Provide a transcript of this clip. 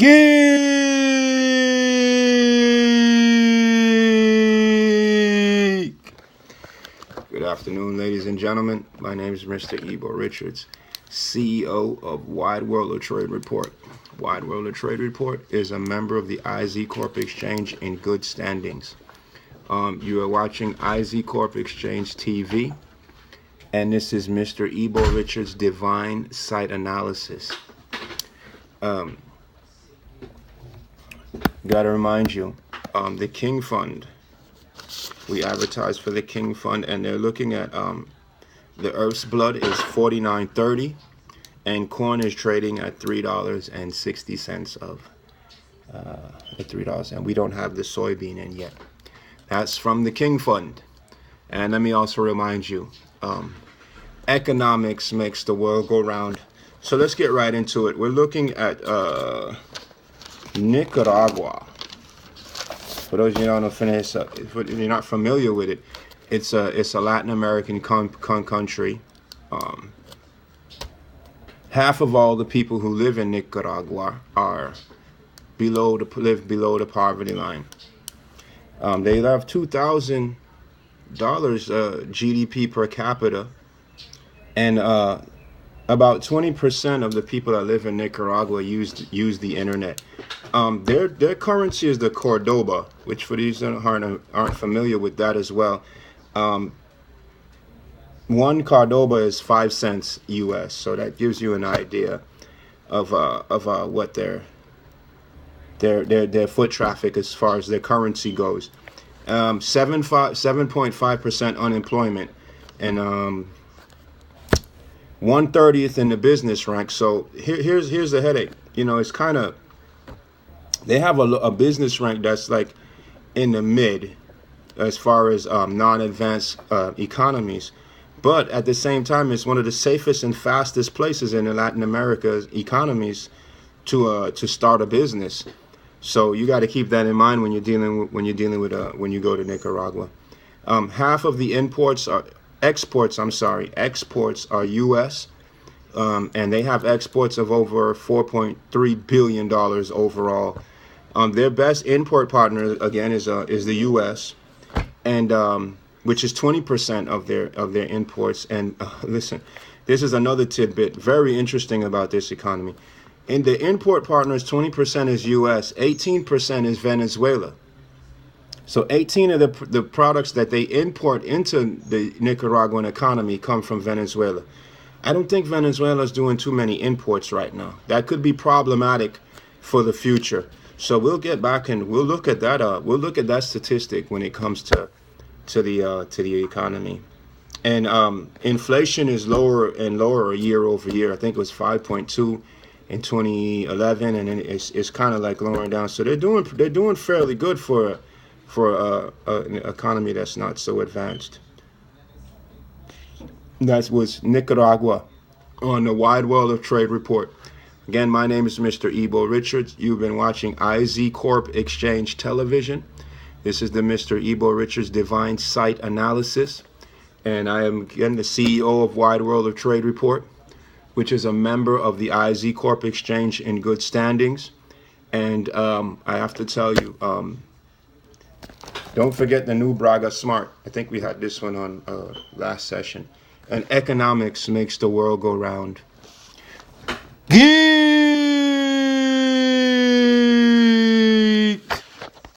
Geek! Good afternoon, ladies and gentlemen. My name is Mr. Ebo Richards, CEO of Wide World of Trade Report. Wide World of Trade Report is a member of the IZ Corp Exchange in good standings. You are watching IZ Corp Exchange TV, and this is Mr. Ebo Richards' Divine Site Analysis. Gotta remind you, the King Fund. We advertise for the King Fund, and they're looking at the Earth's blood is $49.30, and corn is trading at $3.60 of at $3, and we don't have the soybean in yet. That's from the King Fund. And let me also remind you, economics makes the world go round. So let's get right into it. We're looking at Nicaragua. For those of you who don't know, if you're not familiar with it, it's a Latin American country. Half of all the people who live in Nicaragua are live below the poverty line. They have $2,000 GDP per capita, and about 20% of the people that live in Nicaragua use the internet. Their currency is the Cordoba, which for these that aren't familiar with that as well. One Cordoba is 5 cents US, so that gives you an idea of what their foot traffic as far as their currency goes. 7.5% unemployment, and 1/30th in the business rank. So here's the headache. You know, it's kind of, they have a business rank that's like in the mid as far as non-advanced economies, but at the same time, it's one of the safest and fastest places in Latin America's economies to start a business. So you got to keep that in mind when you go to Nicaragua. Half of the exports are U.S. And they have exports of over $4.3 billion overall. Their best import partner again is the U.S. and which is 20% of their imports. And listen, this is another tidbit very interesting about this economy. In the import partners, 20% is U.S., 18% is Venezuela. So 18 of the products that they import into the Nicaraguan economy come from Venezuela. I don't think Venezuela is doing too many imports right now. That could be problematic for the future. So we'll get back and we'll look at that. We'll look at that statistic when it comes to the economy. And inflation is lower and lower year over year. I think it was 5.2 in 2011, and then it's kind of like lowering down. So they're doing fairly good for an economy that's not so advanced. That was Nicaragua on the Wide World of Trade Report. Again, my name is Mr. Ebo Richards. You've been watching IZ Corp Exchange Television. This is the Mr. Ebo Richards Divine Site Analysis. And I am, again, the CEO of Wide World of Trade Report, which is a member of the IZ Corp Exchange in good standings. And I have to tell you, don't forget the new Braga Smart. I think we had this one on last session. And economics makes the world go round.